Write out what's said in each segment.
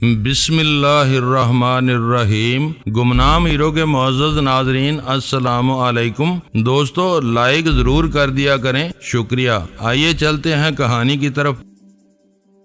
بسم اللہ الرحمن الرحیم۔ گمنام ہیرو کے معزز ناظرین السلام علیکم۔ دوستو لائک ضرور کر دیا کریں، شکریہ۔ آئیے چلتے ہیں کہانی کی طرف۔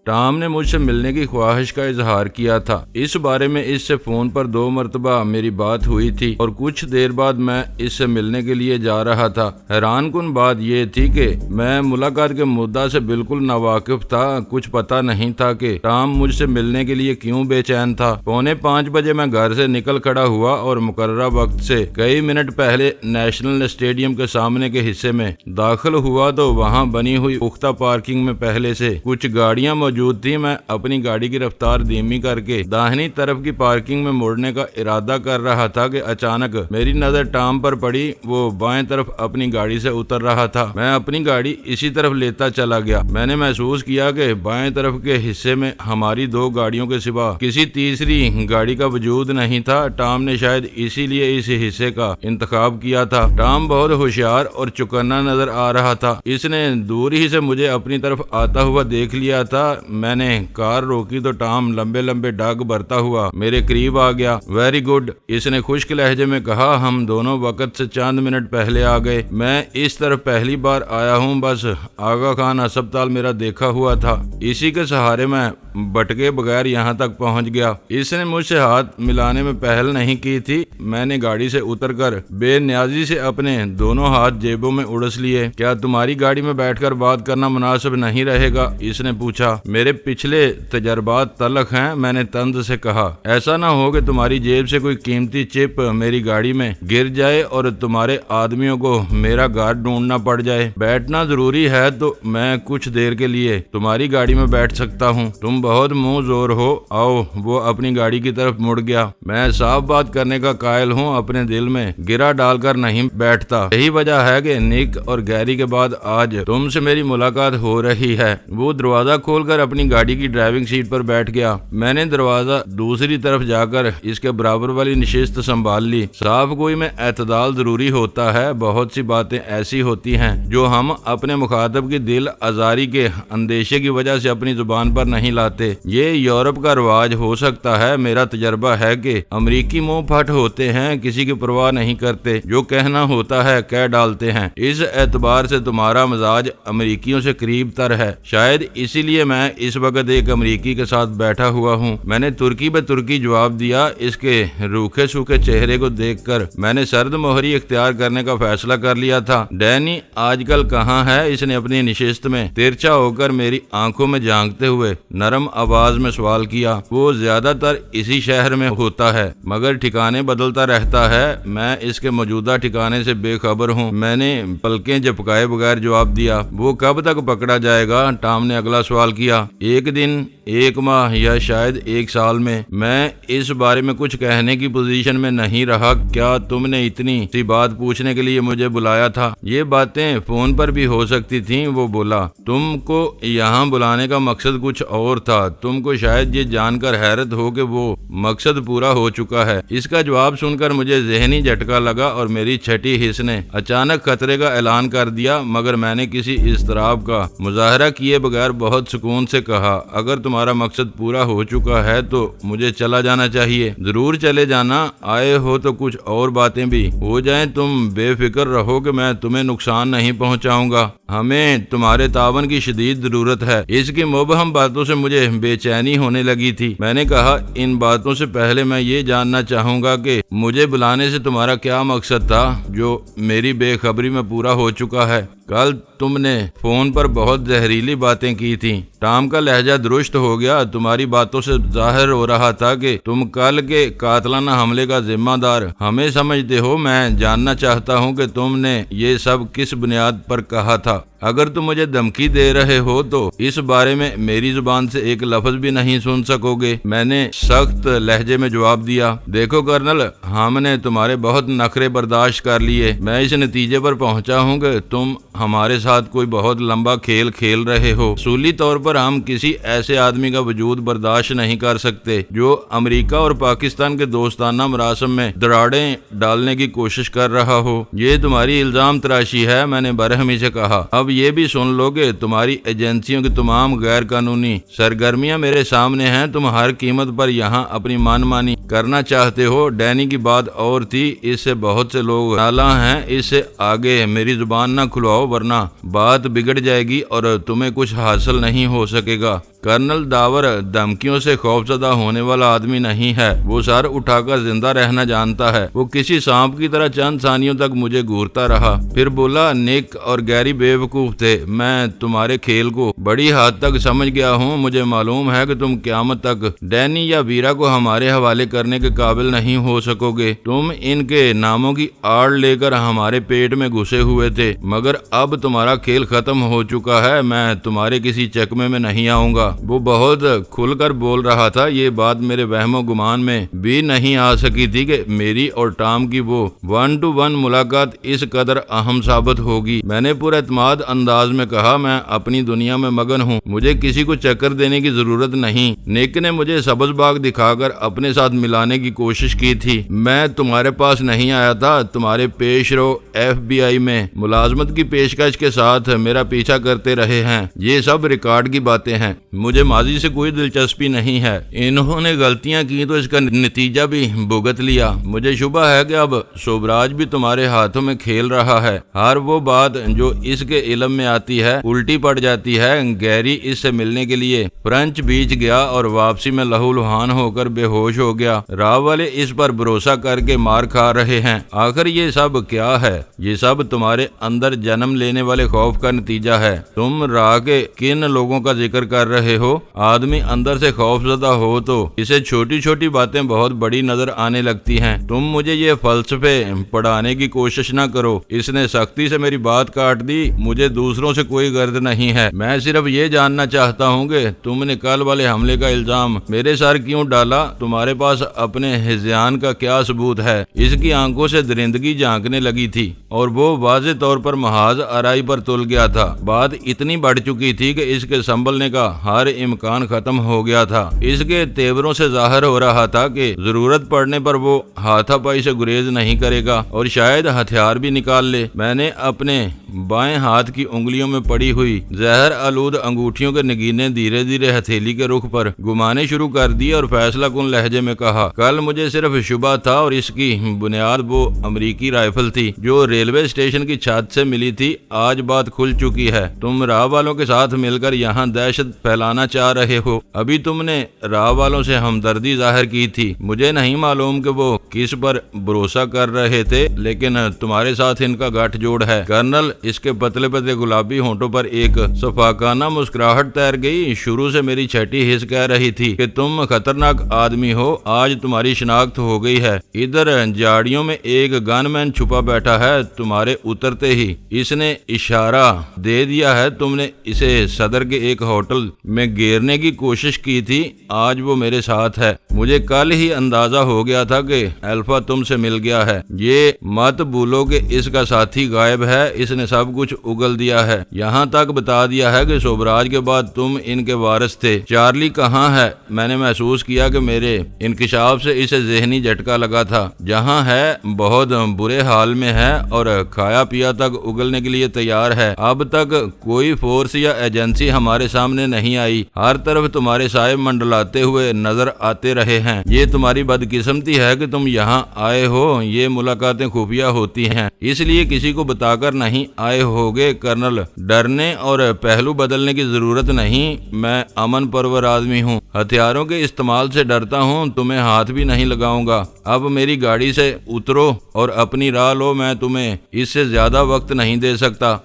ٹام نے مجھ سے ملنے کی خواہش کا اظہار کیا تھا۔ اس بارے میں اس سے فون پر 2 مرتبہ میری بات ہوئی تھی اور کچھ دیر بعد میں اس سے ملنے کے لیے جا رہا تھا۔ حیران کن بات یہ تھی کہ میں ملاقات کے مدعا سے بالکل ناواقف تھا۔ کچھ پتہ نہیں تھا کہ ٹام مجھ سے ملنے کے لیے کیوں بے چین تھا۔ 4:45 بجے میں گھر سے نکل کھڑا ہوا اور مقررہ وقت سے کئی منٹ پہلے نیشنل اسٹیڈیم کے سامنے کے حصے میں داخل ہوا تو وہاں بنی ہوئی پختہ پارکنگ میں پہلے سے کچھ گاڑیاں موجود تھی۔ میں اپنی گاڑی کی رفتار دھیمی کر کے داہنی طرف کی پارکنگ میں مڑنے کا ارادہ کر رہا تھا کہ اچانک میری نظر ٹام پر پڑی۔ وہ بائیں طرف اپنی گاڑی سے اتر رہا تھا۔ میں اپنی گاڑی اسی طرف لیتا چلا گیا۔ میں نے محسوس کیا کہ بائیں طرف کے حصے میں ہماری 2 گاڑیوں کے سوا کسی تیسری گاڑی کا وجود نہیں تھا۔ ٹام نے شاید اسی لیے اس حصے کا انتخاب کیا تھا۔ ٹام بہت ہوشیار اور چکنا نظر آ رہا تھا۔ اس نے دور ہی سے مجھے اپنی طرف آتا ہوا دیکھ لیا تھا۔ میں نے کار روکی تو ٹام لمبے لمبے ڈاگ بھرتا ہوا میرے قریب آ گیا۔ ویری گڈ، اس نے خشک لہجے میں کہا۔ ہم دونوں وقت سے چند منٹ پہلے آ گئے۔ میں اس طرف پہلی بار آیا ہوں، بس آغا خان ہسپتال میرا دیکھا ہوا تھا، اسی کے سہارے میں بٹکے بغیر یہاں تک پہنچ گیا۔ اس نے مجھ سے ہاتھ ملانے میں پہل نہیں کی تھی۔ میں نے گاڑی سے اتر کر بے نیازی سے اپنے دونوں ہاتھ جیبوں میں اڑس لیے۔ کیا تمہاری گاڑی میں بیٹھ کر بات کرنا مناسب نہیں رہے گا؟ اس نے پوچھا۔ میرے پچھلے تجربات تلخ ہیں، میں نے طنز سے کہا۔ ایسا نہ ہو کہ تمہاری جیب سے کوئی قیمتی چپ میری گاڑی میں گر جائے اور تمہارے آدمیوں کو میرا گھر ڈھونڈنا پڑ جائے۔ بیٹھنا ضروری ہے تو میں کچھ دیر کے لیے تمہاری گاڑی میں بیٹھ سکتا ہوں۔ تم بہت منہ زور ہو، آؤ۔ وہ اپنی گاڑی کی طرف مڑ گیا۔ میں صاف بات کرنے کا قائل ہوں، اپنے دل میں گرا ڈال کر نہیں بیٹھتا۔ یہی وجہ ہے کہ نک اور گیری کے بعد آج تم سے میری ملاقات ہو رہی ہے۔ وہ دروازہ کھول کر اپنی گاڑی کی ڈرائیونگ سیٹ پر بیٹھ گیا۔ میں نے دروازہ دوسری طرف جا کر اس کے برابر والی نشست سنبھال لی۔ صاف گوئی میں اعتدال ضروری ہوتا ہے۔ بہت سی باتیں ایسی ہوتی ہیں جو ہم اپنے مخاطب کی دل آزاری کے اندیشے کی وجہ سے اپنی زبان پر نہیں لاتے۔ یہ یورپ کا رواج ہو سکتا ہے۔ میرا تجربہ ہے کہ امریکی منہ پھٹ ہوتے ہیں، کسی کی پرواہ نہیں کرتے، جو کہنا ہوتا ہے کہہ ڈالتے ہیں۔ اس اعتبار سے تمہارا مزاج امریکیوں سے قریب تر ہے۔ شاید اسی لیے میں اس وقت ایک امریکی کے ساتھ بیٹھا ہوا ہوں۔ میں نے ترکی بے ترکی جواب دیا۔ اس کے روکھے سوکھے چہرے کو دیکھ کر میں نے سرد مہری اختیار کرنے کا فیصلہ کر لیا تھا۔ ڈینی آج کل کہاں ہے؟ اس نے اپنی نشست میں ترچھا ہو کر میری آنکھوں میں جھانکتے ہوئے نرم آواز میں سوال کیا۔ وہ زیادہ تر اسی شہر میں ہوتا ہے، مگر ٹھکانے بدلتا رہتا ہے۔ میں اس کے موجودہ ٹھکانے سے بے خبر ہوں۔ میں نے پلکیں جھپکائے بغیر جواب دیا۔ وہ کب تک پکڑا جائے گا؟ ٹام نے اگلا سوال کیا۔ 1 دن، 1 ماہ یا شاید 1 سال میں؟ میں اس بارے میں کچھ کہنے کی پوزیشن میں نہیں رہا۔ کیا تم نے اتنی سی بات پوچھنے کے لیے مجھے بلایا تھا؟ یہ باتیں فون پر بھی ہو سکتی تھیں، وہ بولا۔ تم کو یہاں بلانے کا مقصد کچھ اور تھا۔ تم کو شاید یہ جان کر حیرت ہو کہ وہ مقصد پورا ہو چکا ہے۔ اس کا جواب سن کر مجھے ذہنی جھٹکا لگا اور میری چھٹی حص نے اچانک خطرے کا اعلان کر دیا، مگر میں نے کسی اضطراب کا مظاہرہ کیے بغیر بہت سکون سے کہا، اگر تمہارا مقصد پورا ہو چکا ہے تو مجھے چلا جانا چاہیے۔ ضرور چلے جانا، آئے ہو تو کچھ اور باتیں بھی ہو جائیں۔ تم بے فکر رہو کہ میں تمہیں نقصان نہیں پہنچاؤں گا۔ ہمیں تمہارے تعاون کی شدید ضرورت ہے۔ اس کی مبہم باتوں سے مجھے بے چینی ہونے لگی تھی۔ میں نے کہا، ان باتوں سے پہلے میں یہ جاننا چاہوں گا کہ مجھے بلانے سے تمہارا کیا مقصد تھا جو میری بے خبری میں پورا ہو چکا ہے؟ کل تم نے فون پر بہت زہریلی باتیں کی تھیں۔ ٹام کا لہجہ درست ہو گیا۔ تمہاری باتوں سے ظاہر ہو رہا تھا کہ تم کل کے قاتلانہ حملے کا ذمہ دار ہمیں سمجھتے ہو۔ میں جاننا چاہتا ہوں کہ تم نے یہ سب کس بنیاد پر کہا تھا۔ اگر تم مجھے دھمکی دے رہے ہو تو اس بارے میں میری زبان سے ایک لفظ بھی نہیں سن سکو گے۔ میں نے سخت لہجے میں جواب دیا۔ دیکھو کرنل، ہم نے تمہارے بہت نخرے برداشت کر لیے۔ میں اس نتیجے پر پہنچا ہوں کہ تم ہمارے ساتھ کوئی بہت لمبا کھیل کھیل رہے ہو۔ اصولی طور پر ہم کسی ایسے آدمی کا وجود برداشت نہیں کر سکتے جو امریکہ اور پاکستان کے دوستانہ مراسم میں دراڑیں ڈالنے کی کوشش کر رہا ہو۔ یہ تمہاری الزام تراشی ہے، میں نے برہمی سے کہا۔ اب یہ بھی سن لو کہ تمہاری ایجنسیوں کی تمام غیر قانونی سرگرمیاں میرے سامنے ہیں۔ تم ہر قیمت پر یہاں اپنی مان مانی کرنا چاہتے ہو۔ ڈینی کی بات اور تھی، اس سے بہت سے لوگ نالاں ہیں۔ اس سے آگے میری زبان نہ کھلواؤ ورنہ بات بگڑ جائے گی اور تمہیں کچھ حاصل نہیں ہو سکے گا۔ کرنل داور دھمکیوں سے خوفزدہ ہونے والا آدمی نہیں ہے، وہ سر اٹھا کر زندہ رہنا جانتا ہے۔ وہ کسی سانپ کی طرح چند ثانیوں تک مجھے گھورتا رہا، پھر بولا نک اور گیری بے وقوف تھے۔ میں تمہارے کھیل کو بڑی حد تک سمجھ گیا ہوں۔ مجھے معلوم ہے کہ تم قیامت تک ڈینی یا ویرا کو ہمارے حوالے کرنے کے قابل نہیں ہو سکو گے۔ تم ان کے ناموں کی آڑ لے کر ہمارے پیٹ میں گھسے ہوئے تھے، مگر اب تمہارا کھیل ختم ہو چکا ہے۔ میں تمہارے کسی چکمے میں نہیں آؤں گا۔ وہ بہت کھل کر بول رہا تھا۔ یہ بات میرے وہم و گمان میں بھی نہیں آ سکی تھی کہ میری اور ٹام کی وہ 1 to 1 ملاقات اس قدر اہم ثابت ہوگی۔ میں نے پر اعتماد انداز میں کہا، میں اپنی دنیا میں مگن ہوں، مجھے کسی کو چکر دینے کی ضرورت نہیں۔ نیک نے مجھے سبز باغ دکھا کر اپنے ساتھ ملانے کی کوشش کی تھی۔ میں تمہارے پاس نہیں آیا تھا۔ تمہارے پیش رو FBI میں ملازمت کی پیشکش کے ساتھ میرا پیچھا کرتے رہے ہیں۔ یہ سب ریکارڈ کی باتیں ہیں، مجھے ماضی سے کوئی دلچسپی نہیں ہے۔ انہوں نے غلطیاں کی تو اس کا نتیجہ بھی بھگت لیا۔ مجھے شبہ ہے کہ اب سوبراج بھی تمہارے ہاتھوں میں کھیل رہا ہے۔ ہر وہ بات جو اس کے علم میں آتی ہے الٹی پڑ جاتی ہے۔ گیری اس سے ملنے کے لیے فرنچ بیچ گیا اور واپسی میں لہو لہان ہو کر بے ہوش ہو گیا۔ راہ والے اس پر بھروسہ کر کے مار کھا رہے ہیں۔ آخر یہ سب کیا ہے؟ یہ سب تمہارے اندر جنم لینے والے خوف کا نتیجہ ہے۔ تم راہ کے کن لوگوں کا ذکر کر رہے ہو؟ آدمی اندر سے خوف زدہ ہو تو اسے چھوٹی چھوٹی باتیں بہت بڑی نظر آنے لگتی ہیں۔ تم مجھے یہ فلسفے پڑھانے کی کوشش نہ کرو۔ اس نے سختی سے میری بات کاٹ دی۔ مجھے دوسروں سے کوئی غرض نہیں ہے، میں صرف یہ جاننا چاہتا ہوں کہ تم نے کل والے حملے کا الزام میرے سر کیوں ڈالا؟ تمہارے پاس اپنے ہذیان کا کیا ثبوت ہے؟ اس کی آنکھوں سے درندگی جھانکنے لگی تھی اور وہ واضح طور پر محاذ آرائی پر تل گیا تھا۔ بات اتنی بڑھ چکی تھی کہ اس کے سنبھلنے کا ہر امکان ختم ہو گیا تھا۔ اس کے تیوروں سے ظاہر ہو رہا تھا کہ ضرورت پڑنے پر وہ ہاتھا پائی سے گریز نہیں کرے گا اور شاید ہتھیار بھی نکال لے۔ میں نے اپنے بائیں ہاتھ کی انگلیوں میں پڑی ہوئی زہر آلود انگوٹھیوں کے نگینے دھیرے دھیرے ہتھیلی کے رخ پر گھمانے شروع کر دی اور فیصلہ کن لہجے میں کہا، کل مجھے صرف شبہ تھا اور اس کی بنیاد وہ امریکی رائفل تھی جو ریلوے اسٹیشن کی چھت سے ملی تھی۔ آج بات کھل چکی ہے۔ تم راہ والوں کے ساتھ مل کر یہاں دہشت پھیلانا چاہ رہے ہو۔ ابھی تم نے راہ والوں سے ہمدردی ظاہر کی تھی۔ مجھے نہیں معلوم کہ وہ کس پر بھروسہ کر رہے تھے، لیکن تمہارے ساتھ ان کا گٹھ جوڑ ہے۔ کرنل، اس کے پتلے پتلے گلابی ہونٹوں پر ایک شفاقانہ مسکراہٹ تیر گئی۔ شروع سے میری چھٹی حس کہہ رہی تھی کہ تم خطرناک آدمی ہو، آج تمہاری شناخت ہو گئی ہے۔ ادھر جاڑیوں میں ایک گن مین چھپا بیٹھا ہے۔ تمہارے اترتے ہی اس نے اشارہ دے دیا ہے۔ تم نے اسے صدر کے ایک ہوٹل میں گھیرنے کی کوشش کی تھی، آج وہ میرے ساتھ ہے۔ مجھے کل ہی اندازہ ہو گیا تھا کہ الفا تم سے مل گیا ہے۔ یہ مت بھولو کہ اس کا ساتھی غائب ہے، اس نے سب کچھ اگل دیا ہے، یہاں تک بتا دیا ہے کہ سوبراج کے بعد تم ان کے وارث تھے۔ چارلی کہاں ہے؟ میں نے محسوس کیا کہ میرے انکشاف سے اسے ذہنی جھٹکا لگا تھا۔ جہاں ہے بہت برے حال میں ہے اور کھایا پیا تک اگلنے کے لیے تیار ہے۔ اب تک کوئی فورس یا ایجنسی ہمارے سامنے نہیں آئی، ہر طرف تمہارے سائے منڈلاتے ہوئے نظر آتے رہے ہیں۔ یہ تمہاری بدقسمتی ہے کہ تم یہاں آئے ہو۔ یہ ملاقاتیں خفیہ ہوتی ہیں، اس لیے کسی کو بتا کر نہیں آئے ہوگے۔ کرنل، ڈرنے اور پہلو بدلنے کی ضرورت نہیں، میں امن پرور آدمی ہوں، ہتھیاروں کے استعمال سے ڈرتا ہوں، تمہیں ہاتھ بھی نہیں لگاؤں گا۔ اب میری گاڑی سے اترو اور اپنی راہ لو، میں تمہیں اس سے زیادہ وقت نہیں دے سکتا۔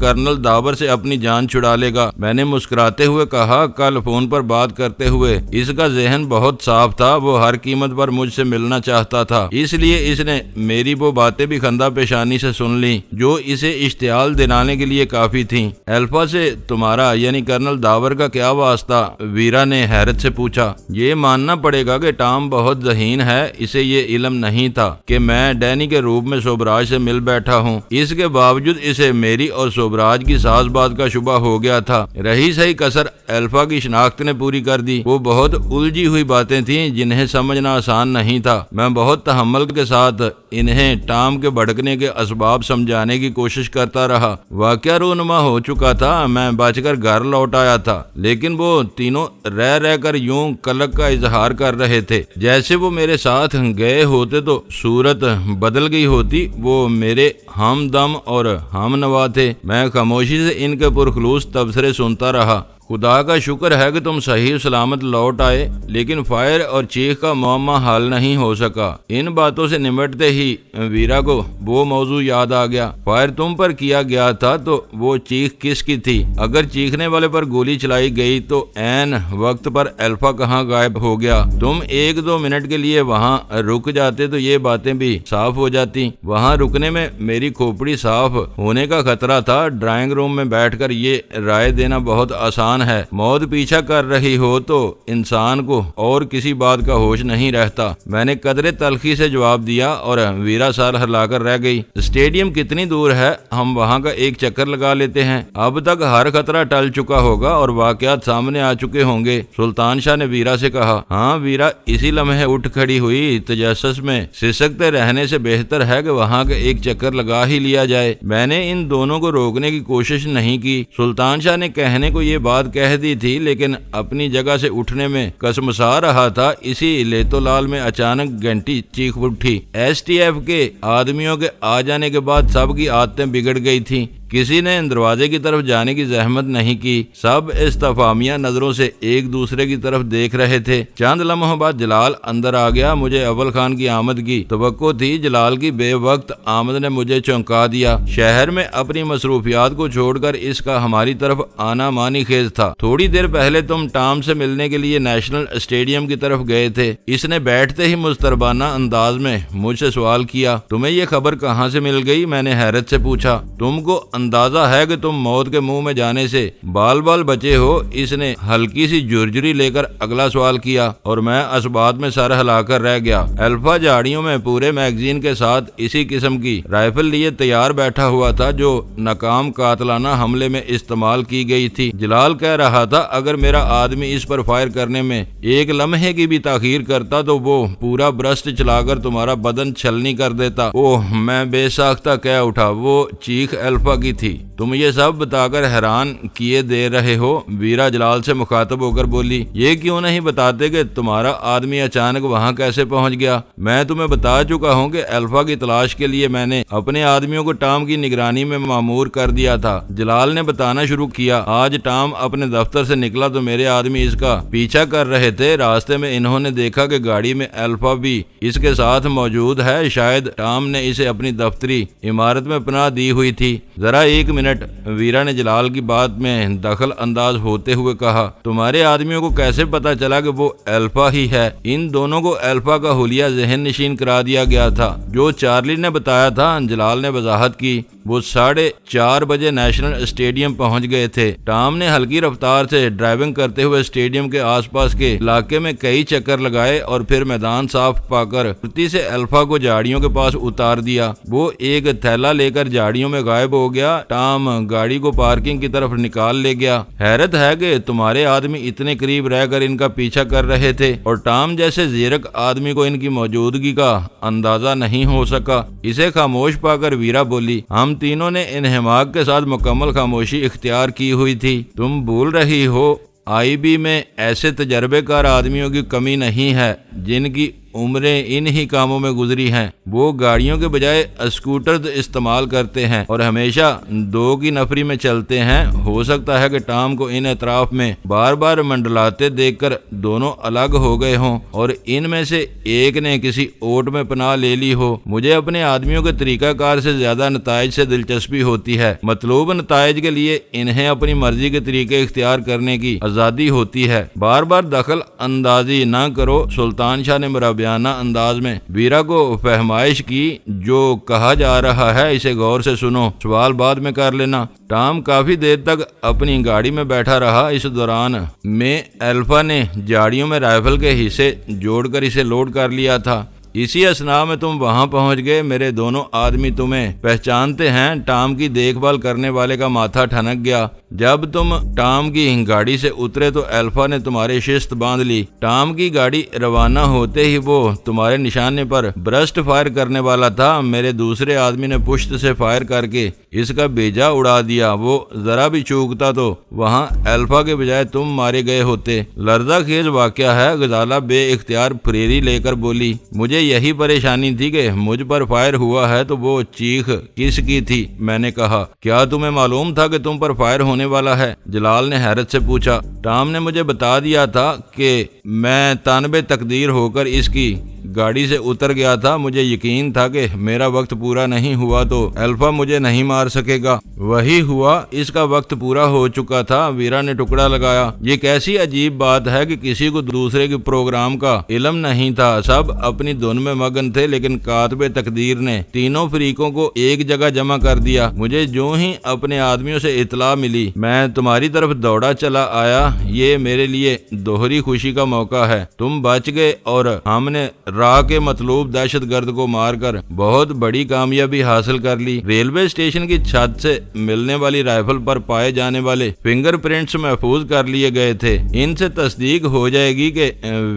کرنل داور سے اپنی جان چھڑا لے گا۔ میں نے مسکراتے ہوئے کہا، کل فون پر بات کرتے ہوئے اس کا ذہن بہت صاف تھا، وہ ہر قیمت پر مجھ سے ملنا چاہتا تھا، اس لیے اس نے میری وہ باتیں بھی خندہ پیشانی سے سن لی جو اسے اشتعال دلانے کے لیے کافی تھیں۔ الفا سے تمہارا یعنی کرنل داور کا کیا واسطہ؟ ویرا نے حیرت سے پوچھا۔ یہ ماننا پڑے گا کہ ٹام بہت ذہین ہے، اسے یہ علم نہیں تھا کہ میں ڈینی کے روپ میں سوبراج سے مل بیٹھا ہوں، اس کے باوجود اسے میری اور سوبراج کی ساز بات کا شبہ ہو گیا تھا۔ رہی صحیح کسر الفا کی شناخت نے پوری کر دی۔ وہ بہت الجھی ہوئی باتیں تھیں جنہیں سمجھنا آسان نہیں تھا۔ میں بہت تحمل کے ساتھ انہیں ٹام کے بھڑکنے کے اسباب سمجھانے کی کوشش کرتا رہا۔ واقعہ رونما ہو چکا تھا، میں بچ کر گھر لوٹ آیا تھا، لیکن وہ تینوں رہ کر یوں قلق کا اظہار کر رہے تھے جیسے وہ میرے ساتھ گئے ہوتے تو صورت بدل گئی ہوتی۔ وہ میرے ہم دم اور ہم نوا تھے۔ میں خاموشی سے ان کے پرخلوص تبصرے سنتا رہا۔ خدا کا شکر ہے کہ تم صحیح سلامت لوٹ آئے، لیکن فائر اور چیخ کا معمہ حل نہیں ہو سکا۔ ان باتوں سے نمٹتے ہی ویرا کو وہ موضوع یاد آ گیا۔ فائر تم پر کیا گیا تھا تو وہ چیخ کس کی تھی؟ اگر چیخنے والے پر گولی چلائی گئی تو عین وقت پر الفا کہاں غائب ہو گیا؟ تم 1-2 منٹ کے لیے وہاں رک جاتے تو یہ باتیں بھی صاف ہو جاتی۔ وہاں رکنے میں میری کھوپڑی صاف ہونے کا خطرہ تھا۔ ڈرائنگ روم میں بیٹھ کر یہ رائے دینا بہت آسان ہے، موت پیچھا کر رہی ہو تو انسان کو اور کسی بات کا ہوش نہیں رہتا۔ میں نے قدرے تلخی سے جواب دیا اور ویرا سر ہلا کر رہ گئی۔ اسٹیڈیم کتنی دور ہے؟ ہم وہاں کا ایک چکر لگا لیتے ہیں، اب تک ہر خطرہ ٹل چکا ہوگا اور واقعات سامنے آ چکے ہوں گے، سلطان شاہ نے ویرا سے کہا۔ ہاں، ویرا اسی لمحے اٹھ کھڑی ہوئی۔ تجسس میں سسکتے رہنے سے بہتر ہے کہ وہاں کا ایک چکر لگا ہی لیا جائے۔ میں نے ان دونوں کو روکنے کی کوشش نہیں کی۔ سلطان شاہ نے کہنے کو یہ بات کہہ دی تھی، لیکن اپنی جگہ سے اٹھنے میں کسمسا رہا تھا۔ اسی لیتو لال میں اچانک گھنٹی چیخ اٹھی۔ ایس ٹی ایف کے آدمیوں کے آ جانے کے بعد سب کی عادتیں بگڑ گئی تھیں۔ کسی نے دروازے کی طرف جانے کی زحمت نہیں کی۔ سب استفہامیہ نظروں سے ایک دوسرے کی طرف دیکھ رہے تھے۔ چند لمحوں بعد جلال اندر آ گیا۔ مجھے اول خان کی آمد کی توقع تھی۔ جلال کی بے وقت آمد نے مجھے چونکا دیا۔ شہر میں اپنی مصروفیات کو چھوڑ کر اس کا ہماری طرف آنا مانی خیز تھا۔ تھوڑی دیر پہلے تم ٹام سے ملنے کے لیے نیشنل اسٹیڈیم کی طرف گئے تھے۔ اس نے بیٹھتے ہی مضطربانہ انداز میں مجھ سے سوال کیا۔ تمہیں یہ خبر کہاں سے مل گئی؟ میں نے حیرت سے پوچھا۔ تم کو اندازہ ہے کہ تم موت کے منہ میں جانے سے بال بچے ہو؟ اس نے ہلکی سی جرجری لے کر اگلا سوال کیا اور میں اس بات میں سر ہلا کر رہ گیا۔ الفا جھاڑیوں میں پورے میگزین کے ساتھ اسی قسم کی رائفل لیے تیار بیٹھا ہوا تھا جو ناکام قاتلانہ حملے میں استعمال کی گئی تھی۔ جلال کہہ رہا تھا، اگر میرا آدمی اس پر فائر کرنے میں ایک لمحے کی بھی تاخیر کرتا تو وہ پورا برسٹ چلا کر تمہارا بدن چھلنی کر دیتا۔ اوہ، میں بے ساختہ کہہ اٹھا، وہ چیخ الفا کی تھی۔ تم یہ سب بتا کر حیران کیے دے رہے ہو؟ ویرا جلال سے مخاطب ہو کر بولی۔ یہ کیوں نہیں بتاتے کہ تمہارا آدمی اچانک وہاں کیسے پہنچ گیا؟ میں تمہیں بتا چکا ہوں کہ الفا کی تلاش کے لیے میں نے اپنے آدمیوں کو ٹام کی نگرانی میں مامور کر دیا تھا۔ جلال نے بتانا شروع کیا۔ آج ٹام اپنے دفتر سے نکلا تو میرے آدمی اس کا پیچھا کر رہے تھے۔ راستے میں انہوں نے دیکھا کہ گاڑی میں الفا بھی اس کے ساتھ موجود ہے۔ شاید ٹام نے اسے اپنی دفتری عمارت میں پناہ دی ہوئی تھی۔ ذرا 1 منٹ، ویرا نے جلال کی بات میں دخل انداز ہوتے ہوئے کہا۔ تمہارے آدمیوں کو کیسے پتا چلا کہ وہ الفا ہی ہے؟ ان دونوں کو الفا کا حلیہ ذہن نشین کرا دیا گیا تھا جو چارلی نے بتایا تھا۔ جلال نے وضاحت کی۔ وہ 4:30 بجے نیشنل اسٹیڈیم پہنچ گئے تھے۔ ٹام نے ہلکی رفتار سے ڈرائیونگ کرتے ہوئے اسٹیڈیم کے آس پاس کے علاقے میں کئی چکر لگائے اور پھر میدان صاف پا کر پھرتی سے الفا کو جھاڑیوں کے پاس اتار دیا۔ وہ ایک تھیلا لے کر جھاڑیوں میں غائب ہو گیا۔ ٹام گاڑی کو پارکنگ کی طرف نکال لے گیا۔ حیرت ہے کہ تمہارے آدمی اتنے قریب رہ کر ان کا پیچھا کر رہے تھے اور ٹام جیسے زیرک آدمی کو ان کی موجودگی کا اندازہ نہیں ہو سکا۔ اسے خاموش پا کر ویرا بولی۔ ہم تینوں نے انہماک کے ساتھ مکمل خاموشی اختیار کی ہوئی تھی۔ تم بھول رہی ہو، آئی بی میں ایسے تجربے کار آدمیوں کی کمی نہیں ہے جن کی عمریں ان ہی کاموں میں گزری ہیں۔ وہ گاڑیوں کے بجائے اسکوٹرز استعمال کرتے ہیں اور ہمیشہ 2 کی نفری میں چلتے ہیں۔ ہو سکتا ہے کہ ٹام کو ان اطراف میں بار بار منڈلاتے دیکھ کر دونوں الگ ہو گئے ہوں اور ان میں سے ایک نے کسی اوٹ میں پناہ لے لی ہو۔ مجھے اپنے آدمیوں کے طریقہ کار سے زیادہ نتائج سے دلچسپی ہوتی ہے۔ مطلوب نتائج کے لیے انہیں اپنی مرضی کے طریقے اختیار کرنے کی آزادی ہوتی ہے۔ بار بار دخل اندازی نہ کرو۔ سلطان شاہ نے مرابیانہ انداز میں ویرا کو فہمائش کی، جو کہا جا رہا ہے اسے غور سے سنو، سوال بعد میں کر لینا۔ ٹام کافی دیر تک اپنی گاڑی میں بیٹھا رہا۔ اس دوران میں الفا نے جاڑیوں میں رائفل کے حصے جوڑ کر اسے لوڈ کر لیا تھا۔ اسی اثناء میں تم وہاں پہنچ گئے۔ میرے دونوں آدمی تمہیں پہچانتے ہیں۔ ٹام کی دیکھ بھال کرنے والے کا ماتھا ٹھنک گیا۔ جب تم ٹام کی گاڑی سے اترے تو الفا نے تمہاری شست باندھ لی۔ ٹام کی گاڑی روانہ ہوتے ہی وہ تمہارے نشانے پر برسٹ فائر کرنے والا تھا۔ میرے دوسرے آدمی نے پشت سے فائر کر کے اس کا بیجا اڑا دیا۔ وہ ذرا بھی چوکتا تو وہاں الفا کے بجائے تم مارے گئے ہوتے۔ لرزہ خیز واقعہ ہے۔ غزالہ بے اختیار پھریری لے کر بولی۔ مجھے یہی پریشانی تھی کہ مجھ پر فائر ہوا ہے تو وہ چیخ کس کی تھی؟ میں نے کہا۔ کیا تمہیں معلوم تھا کہ تم پر فائر ہونے والا ہے؟ جلال نے حیرت سے پوچھا۔ ٹام نے مجھے بتا دیا تھا کہ میں تانبے تقدیر ہو کر اس کی گاڑی سے اتر گیا تھا۔ مجھے یقین تھا کہ میرا وقت پورا نہیں ہوا تو الفا مجھے نہیں مار سکے گا۔ وہی ہوا، اس کا وقت پورا ہو چکا تھا۔ ویرا نے ٹکڑا لگایا۔ یہ کیسی عجیب بات ہے کہ کسی کو دوسرے کے پروگرام کا علم نہیں تھا۔ سب اپنی دھن میں مگن تھے، لیکن کاتب تقدیر نے تینوں فریقوں کو ایک جگہ جمع کر دیا۔ مجھے جو ہی اپنے آدمیوں سے اطلاع ملی میں تمہاری طرف دوڑا چلا آیا۔ یہ میرے لیے دوہری خوشی کا موقع ہے۔ تم بچ گئے اور ہم نے راہ کے مطلوب دہشت گرد کو مار کر بہت بڑی کامیابی حاصل کر لی۔ ریلوے اسٹیشن کی چھت سے ملنے والی رائفل پر پائے جانے والے فنگر پرنٹس محفوظ کر لیے گئے تھے۔ ان سے تصدیق ہو جائے گی کہ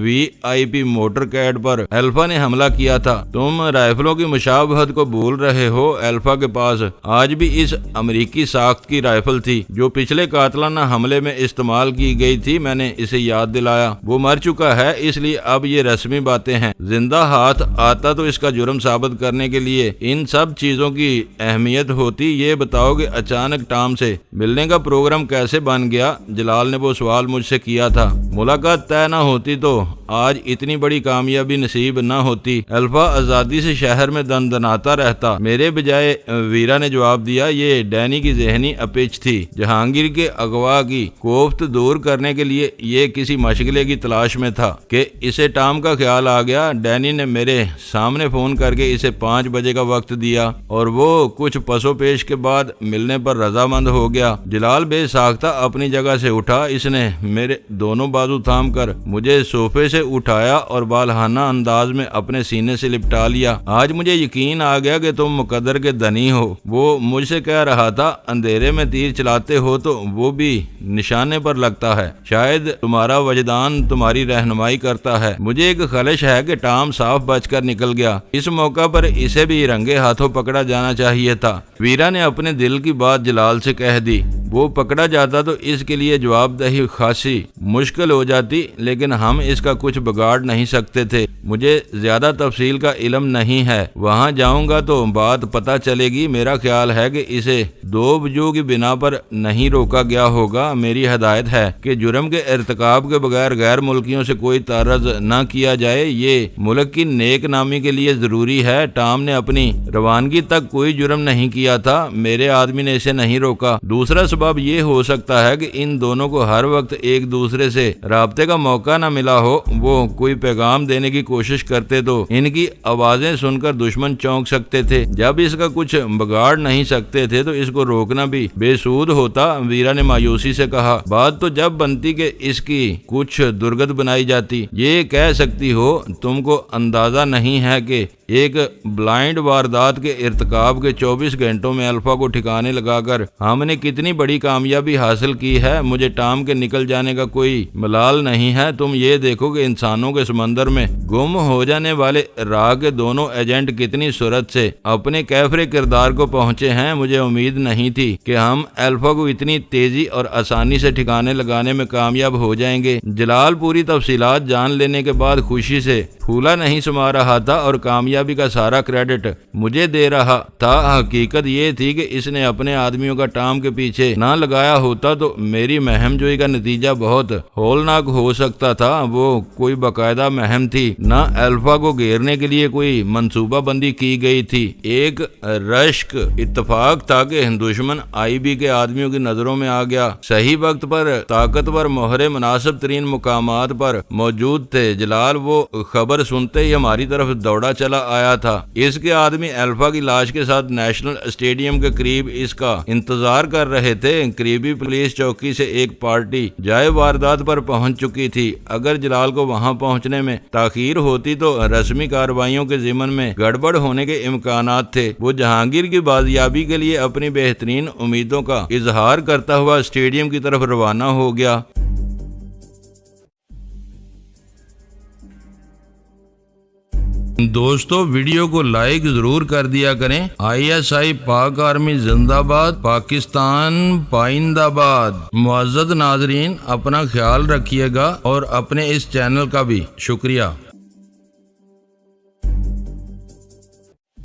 VIP موٹر کیڈ پر الفا نے حملہ کیا تھا۔ تم رائفلوں کی مشابہت کو بھول رہے ہو۔ الفا کے پاس آج بھی اس امریکی ساخت کی رائفل تھی جو پچھلے قاتلانہ حملے میں استعمال کی گئی تھی۔ میں نے اسے یاد دلایا۔ وہ مر چکا ہے، اس لیے اب یہ رسمی باتیں ہیں۔ زندہ ہاتھ آتا تو اس کا جرم ثابت کرنے کے لیے ان سب چیزوں کی اہمیت ہوتی۔ یہ بتاؤ کہ اچانک ٹام سے ملنے کا پروگرام کیسے بن گیا؟ جلال نے وہ سوال مجھ سے کیا تھا۔ ملاقات طے نہ ہوتی تو آج اتنی بڑی کامیابی نصیب نہ ہوتی۔ الفا آزادی سے شہر میں دندناتا رہتا میرے بجائے، ویرا نے جواب دیا۔ یہ ڈینی کی ذہنی اپیچ تھی۔ جہانگیر کے اغوا کی کوفت دور کرنے کے لیے یہ کسی مشغلے کی تلاش میں تھا کہ اسے ٹام کا خیال آ گیا۔ ڈینی نے میرے سامنے فون کر کے اسے 5 بجے کا وقت دیا اور وہ کچھ پس و پیش کے بعد ملنے پر رضامند ہو گیا۔ جلال بے ساختہ اپنی جگہ سے اٹھا۔ اس نے میرے دونوں بازو تھام کر مجھے صوفے سے اٹھایا اور بالہانہ انداز میں اپنے سینے سے لپٹا لیا۔ آج مجھے یقین آ گیا کہ تم مقدر کے دنی ہو۔ وہ مجھ سے کہہ رہا تھا، اندھیرے میں تیر چلاتے ہو تو وہ بھی نشانے پر لگتا ہے۔ شاید تمہارا وجدان تمہاری رہنمائی کرتا ہے۔ مجھے ایک خلش ہے کہ ٹام صاف بچ کر نکل گیا۔ اس موقع پر اسے بھی رنگے ہاتھوں پکڑا جانا چاہیے تھا۔ ویرا نے اپنے دل کی بات جلال سے کہہ دی۔ وہ پکڑا جاتا تو اس کے لیے جواب دہی خاصی مشکل ہو جاتی، لیکن ہم اس کا کچھ بگاڑ نہیں سکتے تھے۔ مجھے زیادہ تفصیل کا علم نہیں ہے، وہاں جاؤں گا تو بات پتہ چلے گی۔ میرا خیال ہے کہ اسے 2 وجوہ کی بنا پر نہیں روکا گیا ہوگا۔ میری ہدایت ہے کہ جرم کے ارتکاب کے بغیر غیر ملکیوں سے کوئی تعرض نہ کیا جائے۔ یہ ملک کی نیک نامی کے لیے ضروری ہے۔ ٹام نے اپنی روانگی تک کوئی جرم نہیں کیا تھا، میرے آدمی نے اسے نہیں روکا۔ دوسرا سبب یہ ہو سکتا ہے کہ ان دونوں کو ہر وقت ایک دوسرے سے رابطے کا موقع نہ ملا ہو۔ وہ کوئی پیغام دینے کی کوشش کرتے تو ان کی آوازیں سن کر دشمن چونک سکتے تھے۔ جب اس کا کچھ بگاڑ نہیں سکتے تھے تو اس کو روکنا بھی بے سود ہوتا۔ ویرا نے مایوسی سے کہا، بات تو جب بنتی کہ اس کی کچھ درگت بنائی جاتی۔ یہ کہہ سکتی ہو، تم کو اندازہ نہیں ہے کہ ایک بلائنڈ واردات کے ارتکاب کے 24 گھنٹوں میں الفا کو ٹھکانے لگا کر ہم نے کتنی بڑی کامیابی حاصل کی ہے، مجھے ٹام کے نکل جانے کا کوئی ملال نہیں ہے۔ تم یہ دیکھو کہ انسانوں کے سمندر میں گم ہو جانے والے راہ کے دونوں ایجنٹ کتنی سرعت سے اپنے کیفر کردار کو پہنچے ہیں۔ مجھے امید نہیں تھی کہ ہم الفا کو اتنی تیزی اور آسانی سے ٹھکانے لگانے میں کامیاب ہو جائیں گے۔ جلال پوری تفصیلات جان لینے کے بعد خوشی سے پھولا نہیں سما رہا تھا اور کامیابی کا سارا کریڈٹ مجھے دے رہا تھا۔ حقیقت یہ تھی کہ اس نے اپنے آدمیوں کا ٹام کے پیچھے نہ لگایا ہوتا تو میری مہم جوئی کا نتیجہ بہت ہولناک ہو سکتا تھا۔ وہ کوئی باقاعدہ مہم تھی، نہ الفا کو گھیرنے کے لیے کوئی منصوبہ بندی کی گئی تھی۔ ایک رشک اتفاق تھا کہ دشمن آئی بی کے آدمیوں کی نظروں میں آ گیا، صحیح وقت پر طاقتور مہرے مناسب ترین مقامات پر موجود تھے۔ جلال وہ خبر سنتے ہی ہماری طرف دوڑا چلا آیا تھا۔ اس کے آدمی الفا کی لاش کے ساتھ نیشنل اسٹیڈیم کے قریب اس کا انتظار کر رہے تھے۔ قریبی پولیس چوکی سے ایک پارٹی جائے واردات پر پہنچ چکی تھی۔ اگر جلال کو وہاں پہنچنے میں تاخیر ہوتی تو رسمی کارروائیوں کے ضمن میں گڑبڑ ہونے کے امکانات تھے۔ وہ جہانگیر کی بازیابی کے لیے اپنی بہترین امیدوں کا اظہار کرتا ہوا اسٹیڈیم کی طرف روانہ ہو گیا۔ دوستو ویڈیو کو لائک ضرور کر دیا کریں۔ ISI پاک آرمی زندہ باد، پاکستان پائندہ باد۔ معزز ناظرین، اپنا خیال رکھیے گا اور اپنے اس چینل کا بھی شکریہ۔